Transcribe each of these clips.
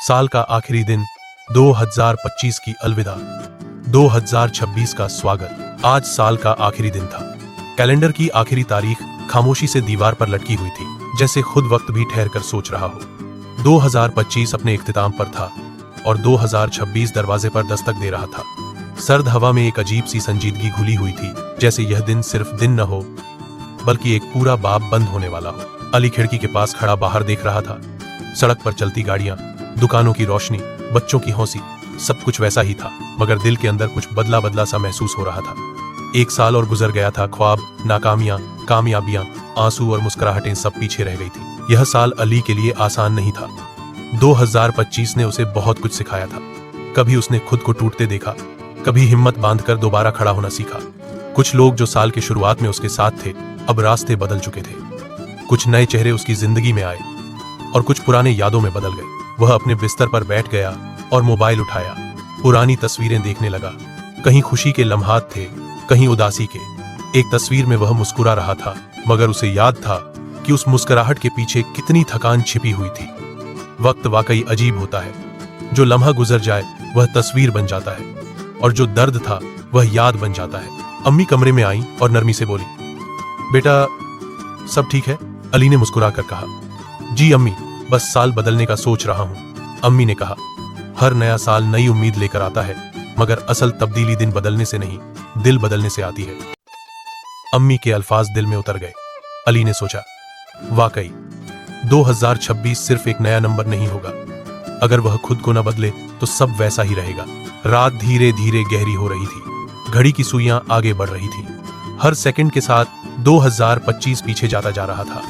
साल का आखिरी दिन 2025 की अलविदा, 2026 का स्वागत। आज साल का आखिरी दिन था। कैलेंडर की आखिरी तारीख खामोशी से दीवार पर लटकी हुई थी, जैसे खुद वक्त भी ठहर कर सोच रहा हो। 2025 अपने इख्तिताम पर था और 2026 दरवाजे पर दस्तक दे रहा था। सर्द हवा में एक अजीब सी संजीदगी घुली हुई थी, जैसे यह दिन सिर्फ दिन न हो बल्कि एक पूरा बाब बंद होने वाला हो। अली खिड़की के पास खड़ा बाहर देख रहा था। सड़क पर चलती गाड़ियां, दुकानों की रोशनी, बच्चों की हंसी, सब कुछ वैसा ही था, मगर दिल के अंदर कुछ बदला बदला सा महसूस हो रहा था। एक साल और गुजर गया था। ख्वाब, नाकामियां, कामयाबियां, आंसू और मुस्कुराहटें सब पीछे रह गई थी। यह साल अली के लिए आसान नहीं था। 2025 ने उसे बहुत कुछ सिखाया था। कभी उसने खुद को टूटते देखा, कभी हिम्मत बांधकर दोबारा खड़ा होना सीखा। कुछ लोग जो साल की शुरुआत में उसके साथ थे, अब रास्ते बदल चुके थे। कुछ नए चेहरे उसकी जिंदगी में आए और कुछ पुराने यादों में बदल गए। वह अपने बिस्तर पर बैठ गया और मोबाइल उठाया, पुरानी तस्वीरें देखने लगा। कहीं खुशी के लम्हात थे, कहीं उदासी के। एक तस्वीर में वह मुस्कुरा रहा था, मगर उसे याद था कि उस मुस्कुराहट के पीछे कितनी थकान छिपी हुई थी। वक्त वाकई अजीब होता है। जो लम्हा गुजर जाए वह तस्वीर बन जाता है, और जो दर्द था वह याद बन जाता है। अम्मी कमरे में आई और नरमी से बोली, बेटा सब ठीक है? अली ने मुस्कुराकर कहा। जी अम्मी, बस साल बदलने का सोच रहा हूँ। अम्मी ने कहा, हर नया साल नई उम्मीद लेकर आता है, मगर असल तब्दीली दिन बदलने से नहीं, दिल बदलने से आती है। अम्मी के अल्फाज दिल में उतर गए। अली ने सोचा, वाकई 2026 सिर्फ एक नया नंबर नहीं होगा। अगर वह खुद को न बदले तो सब वैसा ही रहेगा। रात धीरे धीरे गहरी हो रही थी। घड़ी की सुइयां आगे बढ़ रही थी। हर सेकंड के साथ 2025 पीछे जाता जा रहा था।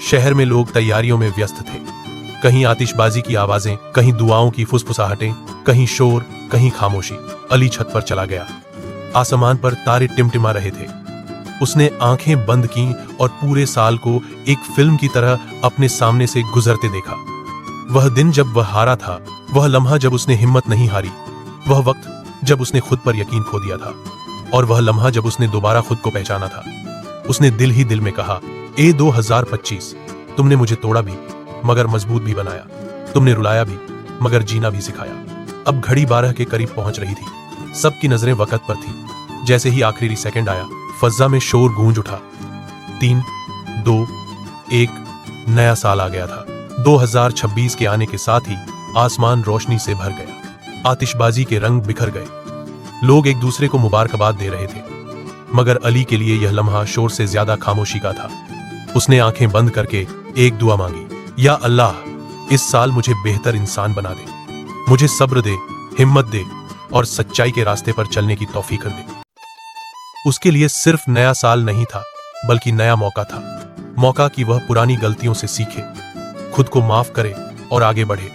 शहर में लोग तैयारियों में व्यस्त थे। कहीं आतिशबाजी की आवाजें, कहीं दुआओं की फुसफुसाहटें, कहीं शोर, कहीं खामोशी। अली छत पर चला गया। आसमान पर तारे टिमटिमा रहे थे। उसने आंखें बंद की और पूरे साल को एक फिल्म की तरह अपने सामने से गुजरते देखा। वह दिन जब वह हारा था, वह लम्हा जब उसने हिम्मत नहीं हारी, वह वक्त जब उसने खुद पर यकीन खो दिया था, और वह लम्हा जब उसने दोबारा खुद को पहचाना था। उसने दिल ही दिल में कहा, ए 2025, तुमने मुझे तोड़ा भी मगर मजबूत भी बनाया। तुमने रुलाया भी मगर जीना भी सिखाया। अब घड़ी 12 के करीब पहुंच रही थी। सबकी नजरें वक्त पर थी। जैसे ही आखिरी सेकंड आया, फज्जा में शोर गूंज उठा। 3, 2, 1, नया साल आ गया था। 2026 के आने के साथ ही आसमान रोशनी से भर गया। आतिशबाजी के रंग बिखर गए। लोग एक दूसरे को मुबारकबाद दे रहे थे, मगर अली के लिए यह लम्हा शोर से ज्यादा खामोशी का था। उसने आंखें बंद करके एक दुआ मांगी, या अल्लाह, इस साल मुझे बेहतर इंसान बना दे, मुझे सब्र दे, हिम्मत दे और सच्चाई के रास्ते पर चलने की तौफीक कर दे। उसके लिए सिर्फ नया साल नहीं था, बल्कि नया मौका था। मौका कि वह पुरानी गलतियों से सीखे, खुद को माफ करे और आगे बढ़े।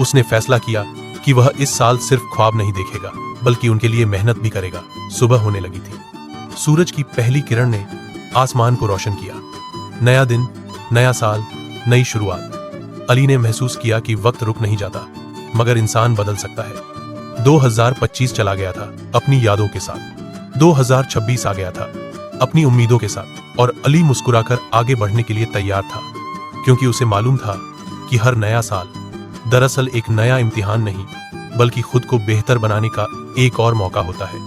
उसने फैसला किया कि वह इस साल सिर्फ ख्वाब नहीं देखेगा, बल्कि उनके लिए मेहनत भी करेगा। सुबह होने लगी थी। सूरज की पहली किरण ने आसमान को रोशन किया। नया दिन, नया साल, नई शुरुआत। अली ने महसूस किया कि वक्त रुक नहीं जाता, मगर इंसान बदल सकता है। 2025 चला गया था अपनी यादों के साथ। 2026 आ गया था अपनी उम्मीदों के साथ, और अली मुस्कुराकर आगे बढ़ने के लिए तैयार था, क्योंकि उसे मालूम था कि हर नया साल दरअसल एक नया इम्तिहान नहीं, बल्कि खुद को बेहतर बनाने का एक और मौका होता है।